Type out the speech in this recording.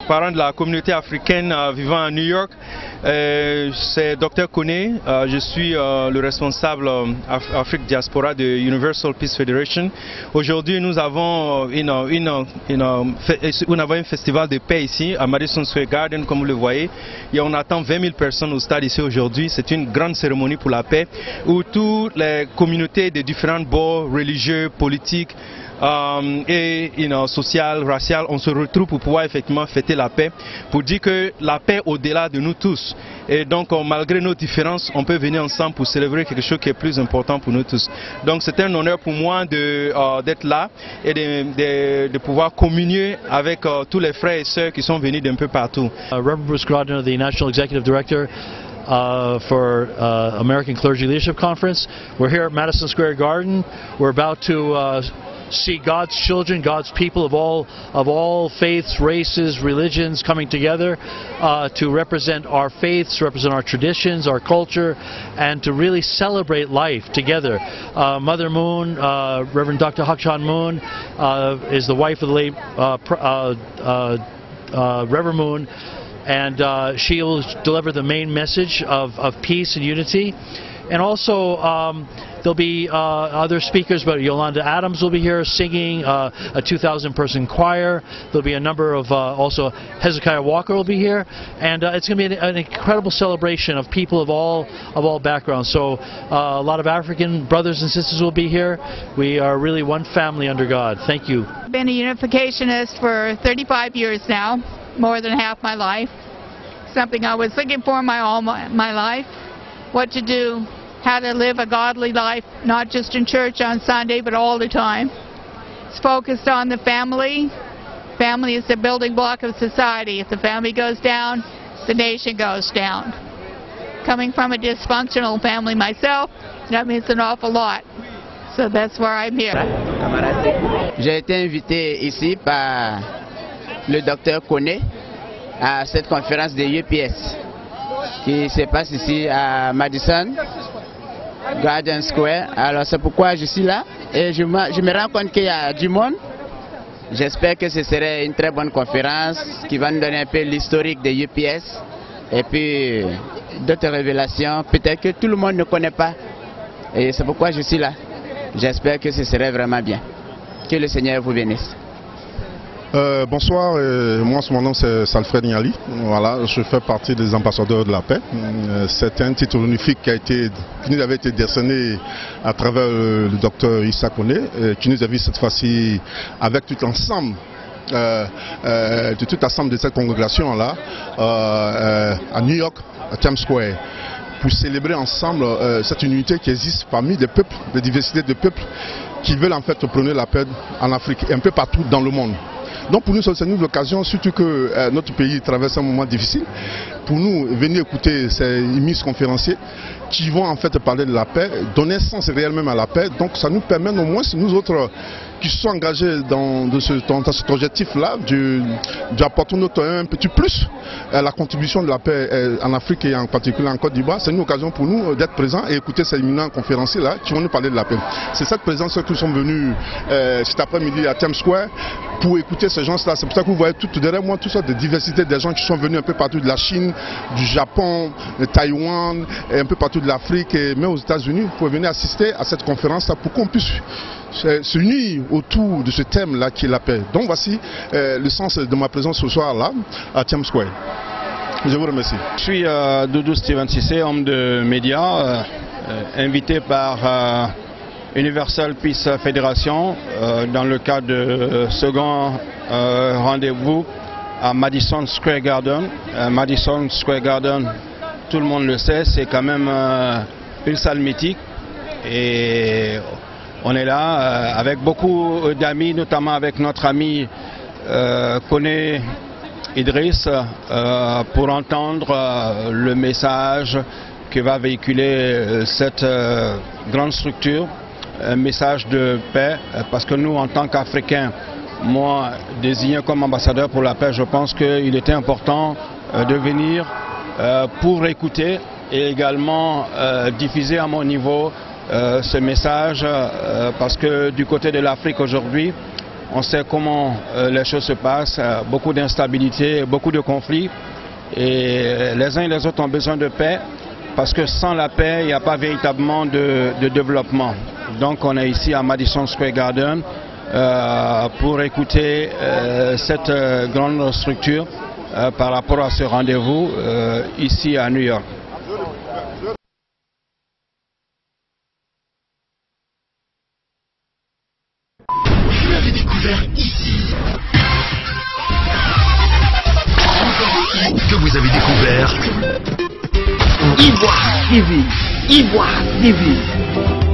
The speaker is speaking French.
Parent de la communauté africaine vivant à New York, c'est Dr Koné. Je suis le responsable Afrique Diaspora de Universal Peace Federation. Aujourd'hui, nous avons un festival de paix ici à Madison Square Garden, comme vous le voyez. Et on attend 20 000 personnes au stade ici aujourd'hui. C'est une grande cérémonie pour la paix où toutes les communautés de différents bords religieux, politiques, et social, racial, on se retrouve pour pouvoir effectivement fêter la paix, pour dire que la paix au-delà de nous tous. Et donc malgré nos différences, on peut venir ensemble pour célébrer quelque chose qui est plus important pour nous tous. Donc c'est un honneur pour moi d'être là et de pouvoir communier avec tous les frères et sœurs qui sont venus d'un peu partout. Reverend Bruce Grodner, the National Executive Director for American Clergy Leadership Conference. We're here at Madison Square Garden. We're about to see God's children, God's people of all faiths, races, religions coming together to represent our faiths, represent our traditions, our culture, and to really celebrate life together. Mother Moon, Reverend Dr. Hakchan Moon, is the wife of the late Reverend Moon, and she will deliver the main message of peace and unity. And also there'll be other speakers, but Yolanda Adams will be here singing, a 2,000-person choir. There'll be a number of, also Hezekiah Walker will be here, and it's going to be an incredible celebration of people of all backgrounds. So a lot of African brothers and sisters will be here. We are really one family under God. Thank you. I've been a unificationist for 35 years now, more than half my life. Something I was looking for all my life. What to do, how to live a godly life, not just in church on Sunday, but all the time. It's focused on the family. Family is the building block of society. If the family goes down, the nation goes down. Coming from a dysfunctional family myself, that means an awful lot. So that's why I'm here. J'ai été invité ici par le docteur Koné à cette conférence de UPS qui se passe ici à Madison Garden Square. Alors c'est pourquoi je suis là et je me rends compte qu'il y a du monde. J'espère que ce serait une très bonne conférence qui va nous donner un peu l'historique de UPS et puis d'autres révélations peut-être que tout le monde ne connaît pas. Et c'est pourquoi je suis là. J'espère que ce serait vraiment bien. Que le Seigneur vous bénisse. Bonsoir, moi mon nom c'est Salfred Niali, voilà, je fais partie des ambassadeurs de la paix. C'est un titre honorifique qui nous avait été décerné à travers le docteur Issa Koné, qui nous a vu cette fois-ci avec tout l'ensemble de cette congrégation-là à New York, à Times Square, pour célébrer ensemble cette unité qui existe parmi les peuples, les diversités de peuples qui veulent en fait prôner la paix en Afrique et un peu partout dans le monde. Donc pour nous, c'est une occasion, surtout que notre pays traverse un moment difficile, pour nous venir écouter ces immenses conférenciers qui vont en fait parler de la paix, donner sens réellement à la paix. Donc ça nous permet au moins, nous autres qui sont engagés dans cet objectif-là, d'apporter un petit plus à la contribution de la paix en Afrique et en particulier en Côte d'Ivoire. C'est une occasion pour nous d'être présents et écouter ces éminents conférenciers-là qui vont nous parler de la paix. C'est cette présence que nous sommes venus cet après-midi à Times Square pour écouter ces gens-là. C'est pour ça que vous voyez tout derrière moi, toute sorte de diversité des gens qui sont venus un peu partout de la Chine, du Japon, de Taïwan, et un peu partout de l'Afrique et même aux États-Unis pour venir assister à cette conférence-là pour qu'on puisse s'unir autour de ce thème-là qui est la paix. Donc voici le sens de ma présence ce soir-là à Times Square. Je vous remercie. Je suis Doudou Steven Cissé, homme de médias, invité par Universal Peace Federation dans le cadre de second rendez-vous à Madison Square Garden. Madison Square Garden, tout le monde le sait, c'est quand même une salle mythique et on est là avec beaucoup d'amis, notamment avec notre ami Koné Idriss pour entendre le message que va véhiculer cette grande structure, un message de paix, parce que nous en tant qu'Africains, moi désigné comme ambassadeur pour la paix, je pense qu'il était important de venir pour écouter et également diffuser à mon niveau ce message parce que du côté de l'Afrique aujourd'hui, On sait comment les choses se passent, beaucoup d'instabilité, beaucoup de conflits. Et les uns et les autres ont besoin de paix, parce que sans la paix, il n'y a pas véritablement de développement. Donc on est ici à Madison Square Garden pour écouter cette grande structure par rapport à ce rendez-vous ici à New York. Vous l'avez découvert ici. Que vous avez découvert Ivoire TV. Ivoire TV.